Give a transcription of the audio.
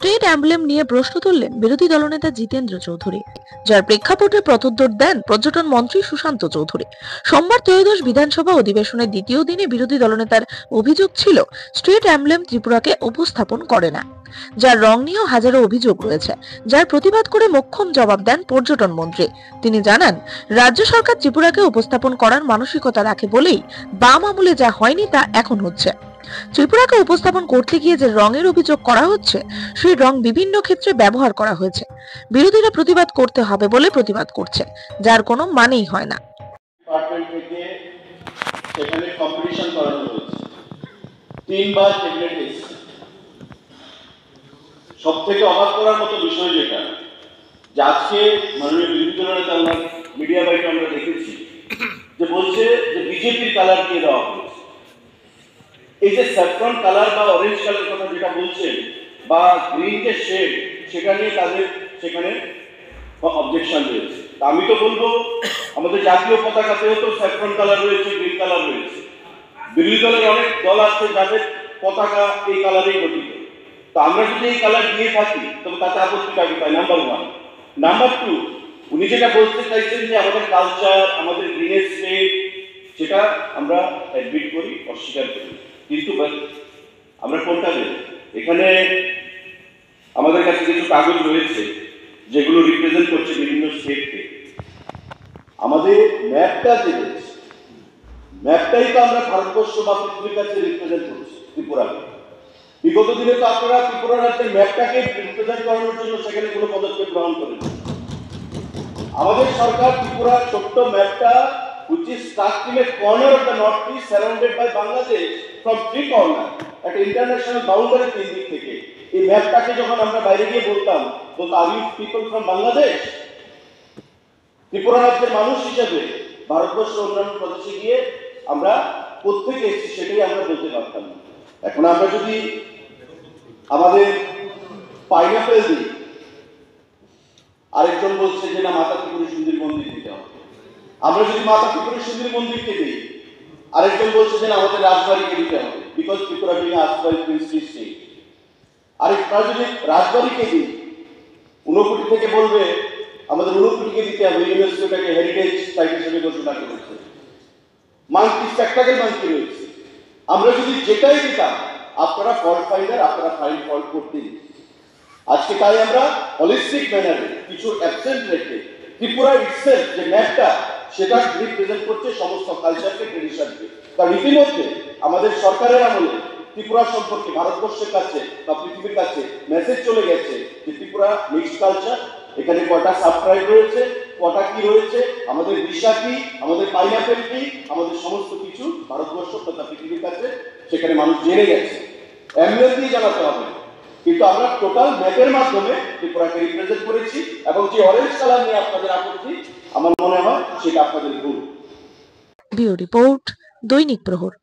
State অ্যাম্বলেম নিয়ে প্রশ্ন তুললেন বিরোধী দলনেতা জিতেন্দ্র চৌধুরী, যার প্রেক্ষাপটে প্রত্যুত্তর দেন পর্যটন মন্ত্রী সুশান্ত চৌধুরী। সোমবার ত্রয়োদশ বিধানসভা অধিবেশনের দ্বিতীয় দিনে বিরোধী দলনেতার অভিযোগ ছিল স্টেট অ্যাম্বলেম ত্রিপুরাকে উপস্থাপন করে না, যার রং নিয়েও হাজারো অভিযোগ রয়েছে, যার প্রতিবাদ করে মোক্ষম জবাব দেন পর্যটন মন্ত্রী। তিনি জানান, রাজ্য সরকার ত্রিপুরাকে উপস্থাপন করার মানসিকতা রাখে বলেই বাম আমলে যা হয়নি তা এখন হচ্ছে। ত্রিপুরাকে উপস্থাপন করতে গিয়ে যে রঙের অভিযোগ করা হচ্ছে, সেই রং বিভিন্ন ক্ষেত্রে ব্যবহার করা হয়েছে। বিরোধীরা প্রতিবাদ করতে হবে বলে প্রতিবাদ করছে, যার কোনো মানেই হয় না। সেখানে কম্পিটিশন করানো হয়েছে, 3 বার ক্যাবিনেট এসেছে। সব থেকে অবাক করার মতো বিষয় যেটা, যে আজকে মাননীয় বিরোধী দলনেতা আমরা মিডিয়া বাইটে আমরা দেখেছি যে বলছে যে বিজেপির কালার দিয়ে দেওয়া হয়েছে। এই যে স্যাফরন কালার বা অরেঞ্জ কালার কথা যেটা বলছেন, বা গ্রিন যে শেড, সেটা নিয়ে তাদের সেখানে অবজেকশন রয়েছে। আমি তো বলবো আমাদের জাতীয় পতাকাতেও তো স্যাফরন কালার রয়েছে, গ্রিন কালার রয়েছে। বিরোধী দলের অনেক দল আছে যাদের পতাকা এই কালারেই গঠিত। তো আমরা যদি এই কালার দিয়ে থাকি তবে তাতে আপত্তিটা কোথায়? নাম্বার 1। নাম্বার 2, উনি যেটা বলতে চাইছেন যে আমাদের কালচার, আমাদের গ্রিনের স্টেট, সেটা আমরা অ্যাডমিট করি, অস্বীকার করি, কিন্তু আমরা কোনটা দেব? এখানে আমাদের কাছে কিছু কাগজ রয়েছে যেগুলো রিপ্রেজেন্ট করছে বিভিন্ন স্টেটকে। আমাদের ম্যাপটা যে রয়েছে, ম্যাপটাই তো আমরা ভারতবর্ষ বা পৃথিবীর কাছে রিপ্রেজেন্ট করছি ত্রিপুরাকে। বিগত দিনে তো আপনারা ত্রিপুরা রাজ্যের ম্যাপটাকে রিপ্রেজেন্ট করানোর জন্য সেখানে কোনো পদক্ষেপ গ্রহণ করেন। আমাদের সরকার ত্রিপুরার ছোট্ট ম্যাপটা, which is stuck in a corner of the northeast surrounded by Bangladesh from 3 corners, একটা ইন্টারন্যাশনাল বাউন্ডারি 3 দিক থেকে। এই ম্যাপটাকে যখন আমরা বাইরে গিয়ে বলতাম, বলতো are you people from Bangladesh? Tripura রাজ্যের মানুষ হিসেবে ভারতবর্ষের অন্যান্য প্রদেশে গিয়ে আমরা কোত্থেকে এসেছি সেটাই আমরা বলতে পারতাম না। এখন আমরা যদি আমাদের পাইনাপেল দিই, আরেকজন বলছে যে না মাতা ত্রিপুরা সুন্দরী মন্দির দিতে হবে। আমরা যদি মাতা ত্রিপুরা সুন্দরী মন্দিরকে দিই, আরেকজন বলছে যে না আমাদের রাজবাড়িকে দিতে হবে, বিকজ ত্রিপুরা বিং আজবাড়ি প্রিন্সলি স্টেট। আরেকটা যদি রাজবাড়িকে দিই, ঊনকোটি থেকে বলবে আমাদের ঊনকোটিকে দিতে হবে, ইউনেস্কোটাকে হেরিটেজ সাইট হিসেবে ঘোষণা করেছে। মান্থলি স্পেকটাকেল মান্থলি রয়েছে। আমরা যদি যেটাই দিতাম, আপনারা ফল্ট ফাইন্ডার, আপনারা ফাইন ফল্ট করতেই। আজকে তাই আমরা হলিস্টিক ম্যানারে কিছু অ্যাবসেন্ট রেখে ত্রিপুরা ইটসেলফ যে ম্যাপটা, সেটা রিপ্রেজেন্ট করছে সমস্ত কালচারকে, ট্রেডিশনকে। কারণ ইতিমধ্যে আমাদের সরকারের আমলে ত্রিপুরা সম্পর্কে ভারতবর্ষের কাছে বা পৃথিবীর কাছে মেসেজ চলে গেছে যে ত্রিপুরা মিক্সড কালচার, এখানে কটা সাবট্রাইব রয়েছে, কটা কি রয়েছে, আমাদের দিশা কি, আমাদের পাইনাপেল কি, আমাদের সমস্ত কিছু ভারতবর্ষ তথা পৃথিবীর কাছে সেখানে মানুষ জেনে গেছে। অ্যাম্বুলেন্স দিয়ে জানাতে হবে, কিন্তু আমরা টোটাল ম্যাপের মাধ্যমে ত্রিপুরাকে রিপ্রেজেন্ট করেছি। এবং যে অরেঞ্জ কালার নিয়ে আপনাদের আপত্তি, আমার মনে হয় সেটা আপনাদের ভুল। ব্যুরো রিপোর্ট, দৈনিক প্রহর।